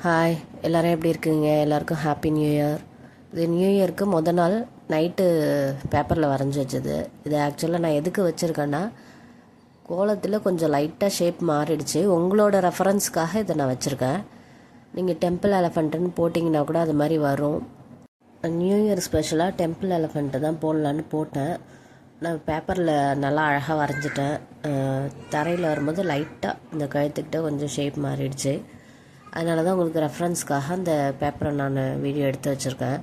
Hi எல்லோரும் எப்படி இருக்கீங்க? எல்லாருக்கும் ஹாப்பி நியூ இயர். இது நியூ இயருக்கு மொதல் நாள் நைட்டு பேப்பரில் வரைஞ்சி வச்சது. இது ஆக்சுவலாக நான் எதுக்கு வச்சுருக்கேன்னா, கோலத்தில் கொஞ்சம் லைட்டாக ஷேப் மாறிடுச்சு. உங்களோட ரெஃபரன்ஸ்க்காக இதை நான் வச்சுருக்கேன். நீங்கள் டெம்பிள் எலஃபண்ட்டுன்னு போட்டிங்கன்னா கூட அது மாதிரி வரும். நியூ இயர் ஸ்பெஷலாக டெம்பிள் எலஃபண்ட்டு தான் போடலான்னு போட்டேன். நான் பேப்பரில் நல்லா அழகாக வரைஞ்சிட்டேன். தரையில் வரும்போது லைட்டாக இந்த கழுத்துக்கிட்ட கொஞ்சம் ஷேப் மாறிடுச்சு. அதனால தான் உங்களுக்கு ரெஃபரன்ஸ்க்காக அந்த பேப்பரை நான் வீடியோ எடுத்து வச்சுருக்கேன்.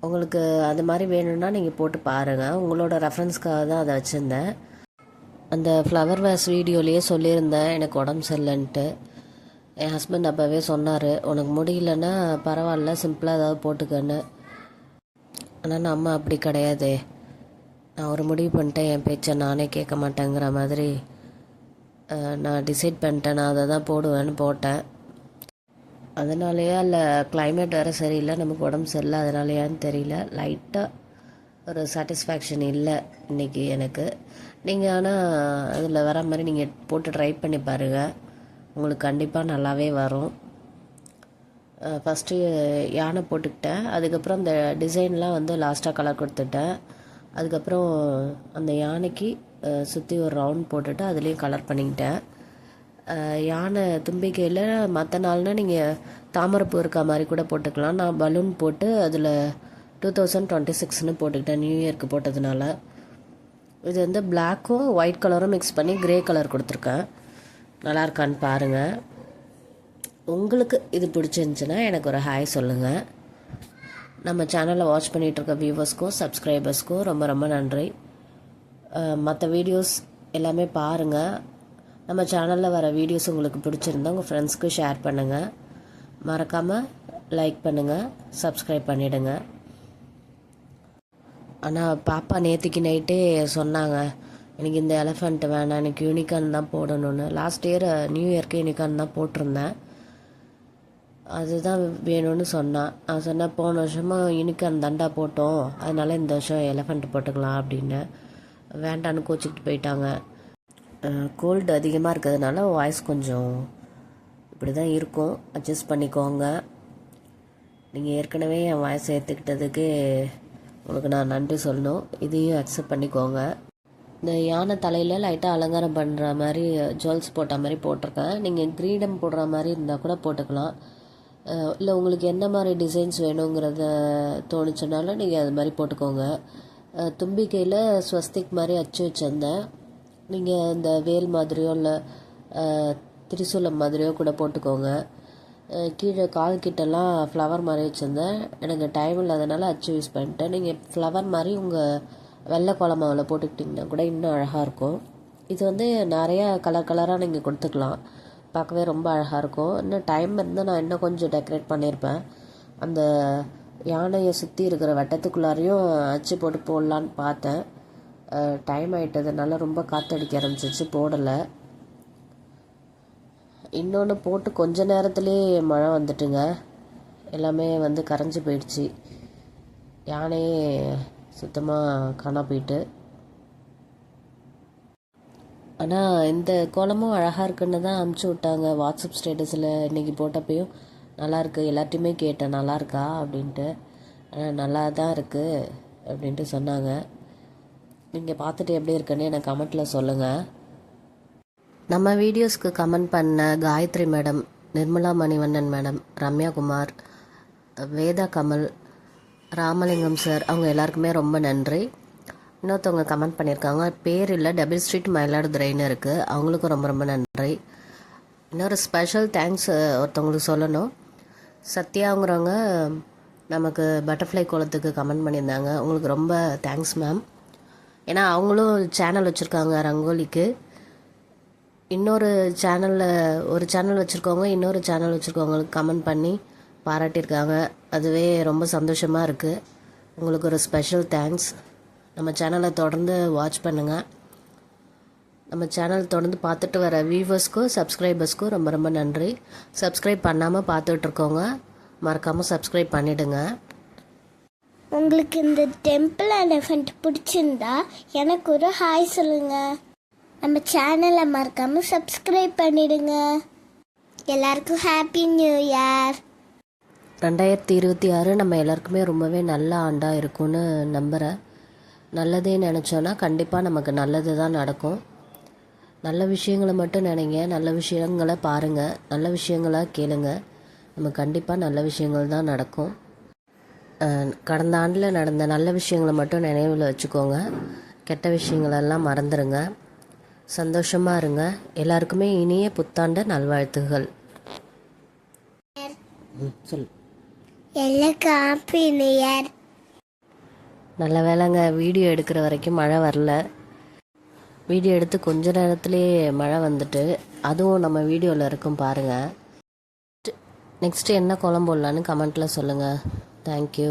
உங்களுக்கு அது மாதிரி வேணும்னா நீங்கள் போட்டு பாருங்கள். உங்களோட ரெஃபரன்ஸ்க்காக தான் அதை வச்சுருந்தேன். அந்த ஃப்ளவர் வேஸ் வீடியோலேயே சொல்லியிருந்தேன் எனக்கு உடம்பு சரியில்லைன்ட்டு. என் ஹஸ்பண்ட் அப்போவே சொன்னார், உனக்கு முடியலன்னா பரவாயில்ல, சிம்பிளாக ஏதாவது போட்டுக்கன்னு. ஆனால் நம்ம அப்படி கிடையாது. நான் ஒரு முடிவு பண்ணிட்டேன், என் பேச்சை நானே கேட்க மாட்டேங்கிற மாதிரி நான் டிசைட் பண்ணிட்டேன். நான் அதை தான் போடுவேன்னு போட்டேன். அதனாலேயே இல்லை, கிளைமேட் வேறு சரியில்லை, நமக்கு உடம்பு சரியில்லை, அதனாலேயான்னு தெரியல, லைட்டாக ஒரு சாட்டிஸ்ஃபேக்ஷன் இல்லை இன்றைக்கி எனக்கு. நீங்கள் ஆனால் அதில் வர மாதிரி நீங்கள் போட்டு ட்ரை பண்ணி பாருங்கள், உங்களுக்கு கண்டிப்பாக நல்லாவே வரும். ஃபஸ்ட்டு யானை போட்டுக்கிட்டேன். அதுக்கப்புறம் அந்த டிசைன்லாம் வந்து லாஸ்ட்டாக கலர் கொடுத்துட்டேன். அதுக்கப்புறம் அந்த யானைக்கு சுற்றி ஒரு ரவுண்ட் போட்டுட்டு அதுலேயும் கலர் பண்ணிக்கிட்டேன். யானை தும்பிக்கையில் மற்ற நாள்னால் நீங்கள் தாமரைப்பூ இருக்க மாதிரி கூட போட்டுக்கலாம். நான் பலூன் போட்டு அதில் 2026ன்னு போட்டுக்கிட்டேன், நியூ இயர்க்கு போட்டதுனால. இது வந்து பிளாக்கும் ஒயிட் கலரும் மிக்ஸ் பண்ணி க்ரே கலர் கொடுத்துருக்கேன். நல்லா இருக்கான்னு பாருங்கள். உங்களுக்கு இது பிடிச்சிருந்துச்சின்னா எனக்கு ஒரு ஹாய் சொல்லுங்கள். நம்ம சேனலை வாட்ச் பண்ணிகிட்ருக்க வியூவர்ஸ்க்கும் சப்ஸ்கிரைபர்ஸ்க்கும் ரொம்ப ரொம்ப நன்றி. மற்ற வீடியோஸ் எல்லாமே பாருங்கள். நம்ம சேனலில் வர வீடியோஸ் உங்களுக்கு பிடிச்சிருந்தா உங்கள் ஃப்ரெண்ட்ஸ்க்கு ஷேர் பண்ணுங்கள். மறக்காமல் லைக் பண்ணுங்கள், சப்ஸ்கிரைப் பண்ணிவிடுங்க. ஆனால் பாப்பா நேற்றுக்கு நைட்டே சொன்னாங்க, எனக்கு இந்த எலஃபண்ட் வேணாம், எனக்கு யூனிகார்ன் தான் போடணும்னு. லாஸ்ட் இயர் நியூ இயர்க்கு யூனிகார்ன் தான் போட்டிருந்தேன், அதுதான் வேணும்னு சொன்னான். நான் சொன்னேன், போன வருஷமாக யூனிகார்ன் தண்டா போட்டோம், அதனால் இந்த வருஷம் எலஃபண்ட் போட்டுக்கலாம் அப்படின்னு. வேண்டான்னு கோச்சிக்கிட்டு போயிட்டாங்க. கோல்டு அதிகமாக இருக்கிறதுனால வாய்ஸ் கொஞ்சம் இப்படி தான் இருக்கும், அட்ஜஸ்ட் பண்ணிக்கோங்க. நீங்கள் ஏற்கனவே என் வாய்ஸ் ஏற்றுக்கிட்டதுக்கு உங்களுக்கு நான் நன்றி சொல்லணும், இதையும் அக்செப்ட் பண்ணிக்கோங்க. இந்த யானை தலையில் லைட்டாக அலங்காரம் பண்ணுற மாதிரி ஜுவல்ஸ் போட்ட மாதிரி போட்டிருக்கேன். நீங்கள் கிரீடம் போடுற மாதிரி இருந்தால் கூட போட்டுக்கலாம். இல்லை உங்களுக்கு எந்த மாதிரி டிசைன்ஸ் வேணுங்கிறத தோணுச்சுனாலும் நீங்கள் அது மாதிரி போட்டுக்கோங்க. தும்பிக்கையில் ஸ்வஸ்திக் மாதிரி அச்சு வச்சுருந்தேன். நீங்கள் இந்த வேல் மாதிரியோ இல்லை திரிசூலம் மாதிரியோ கூட போட்டுக்கோங்க. கீழே கால் கிட்டெல்லாம் ஃப்ளவர் மாதிரி வச்சுருந்தேன். எனக்கு டைம் இல்லாதனால அச்சு யூஸ் பண்ணிட்டேன். நீங்கள் ஃப்ளவர் மாதிரி உங்கள் வெள்ளை கோலமாவில் போட்டுக்கிட்டிங்கன்னா கூட இன்னும் அழகாக இருக்கும். இது வந்து நிறையா கலர் கலராக நீங்கள் கொடுத்துக்கலாம், பார்க்கவே ரொம்ப அழகாக இருக்கும். இன்னும் டைம் இருந்தால் நான் இன்னும் கொஞ்சம் டெக்கரேட் பண்ணியிருப்பேன். அந்த யானையை சுற்றி இருக்கிற வட்டத்துக்குள்ளாரையும் அச்சு போட்டு போடலான்னு பார்த்தேன். டைம் ஆகிட்டதுனால ரொம்ப காற்றடிக்க ஆரம்பிச்சிச்சு, போடலை. இன்னொன்று போட்டு கொஞ்ச நேரத்துலேயே மழை வந்துட்டுங்க, எல்லாமே வந்து கரைஞ்சி போயிடுச்சு. யானையே சுத்தமாக காணா போயிட்டு. ஆனால் இந்த கோலமும் அழகாக இருக்குன்னு தான் அமுச்சு விட்டாங்க வாட்ஸ்அப் ஸ்டேட்டஸில். இன்றைக்கி போட்டப்பையும் நல்லாயிருக்கு, எல்லாத்தையுமே கேட்டேன் நல்லா இருக்கா அப்படின்ட்டு. நல்லா தான் இருக்குது அப்படின்ட்டு சொன்னாங்க. நீங்கள் பார்த்துட்டு எப்படி இருக்குன்னு எனக்கு கமெண்ட்டில் சொல்லுங்கள். நம்ம வீடியோஸ்க்கு கமெண்ட் பண்ண Gayathri madam, Nirmala Manivannan madam, Ramya Kumar, Veda Kamal, Ramalingam sir, அவங்க எல்லாருக்குமே ரொம்ப நன்றி. இன்னொருத்தவங்க கமெண்ட் பண்ணியிருக்காங்க, பேர் இல்லை, டபுள் ஸ்ட்ரீட் மயிலாடுதுறைன்னு இருக்குது, அவங்களுக்கும் ரொம்ப ரொம்ப நன்றி. இன்னொரு ஸ்பெஷல் தேங்க்ஸ் ஒருத்தவங்களுக்கு சொல்லணும். சத்யாங்கிறவங்க நமக்கு பட்டர்ஃப்ளை கோலத்துக்கு கமெண்ட் பண்ணியிருந்தாங்க, உங்களுக்கு ரொம்ப தேங்க்ஸ் மேம். ஏன்னா அவங்களும் சேனல் வச்சுருக்காங்க ரங்கோலிக்கு. இன்னொரு சேனலில் ஒரு சேனல் வச்சுருக்கவங்க இன்னொரு சேனல் வச்சுருக்கவங்களுக்கு கமெண்ட் பண்ணி பாராட்டியிருக்காங்க. அதுவே ரொம்ப சந்தோஷமாக இருக்குது. உங்களுக்கு ஒரு ஸ்பெஷல் தேங்க்ஸ். நம்ம சேனலை தொடர்ந்து வாட்ச் பண்ணுங்கள். நம்ம சேனல் தொடர்ந்து பார்த்துட்டு வர வியூவர்ஸ்க்கும் சப்ஸ்கிரைபர்ஸ்க்கும் ரொம்ப ரொம்ப நன்றி. சப்ஸ்கிரைப் பண்ணாமல் பார்த்துட்ருக்கோங்க, மறக்காமல் சப்ஸ்கிரைப் பண்ணிவிடுங்க. உங்களுக்கு இந்த டெம்பிள் எலிஃபண்ட் பிடிச்சிருந்தா எனக்கு ஒரு ஹாய் சொல்லுங்கள். நம்ம சேனலை மறக்காமல் சப்ஸ்கிரைப் பண்ணிடுங்க. எல்லாருக்கும் ஹாப்பி நியூ இயர். 2026 நம்ம எல்லாருக்குமே ரொம்பவே நல்ல ஆண்டாக இருக்கும்னு நம்புகிறேன். நல்லதே நினச்சோன்னா கண்டிப்பாக நமக்கு நல்லது தான் நடக்கும். நல்ல விஷயங்களை மட்டும் நினைங்க, நல்ல விஷயங்களை பாருங்கள், நல்ல விஷயங்களாக கேளுங்க. நம்ம கண்டிப்பாக நல்ல விஷயங்கள் தான் நடக்கும். கடந்த ஆண்டில் நடந்த நல்ல விஷயங்களை மட்டும் நினைவில் வச்சுக்கோங்க. கெட்ட விஷயங்களெல்லாம் மறந்துடுங்க. சந்தோஷமாக இருங்க. எல்லாருக்குமே இனிய புத்தாண்டு நல்வாழ்த்துகள். சொல். எல்லாருக்கும் ஹாப்பி நியூ இயர். நல்ல வேளைங்க, வீடியோ எடுக்கிற வரைக்கும் மழை வரல. வீடியோ எடுத்து கொஞ்ச நேரத்துலேயே மழை வந்துட்டு, அதுவும் நம்ம வீடியோவில் இருக்கும் பாருங்கள். நெக்ஸ்ட்டு என்ன குழம்பு போடலான்னு கமெண்ட்டில் சொல்லுங்கள். தேங்க்யூ.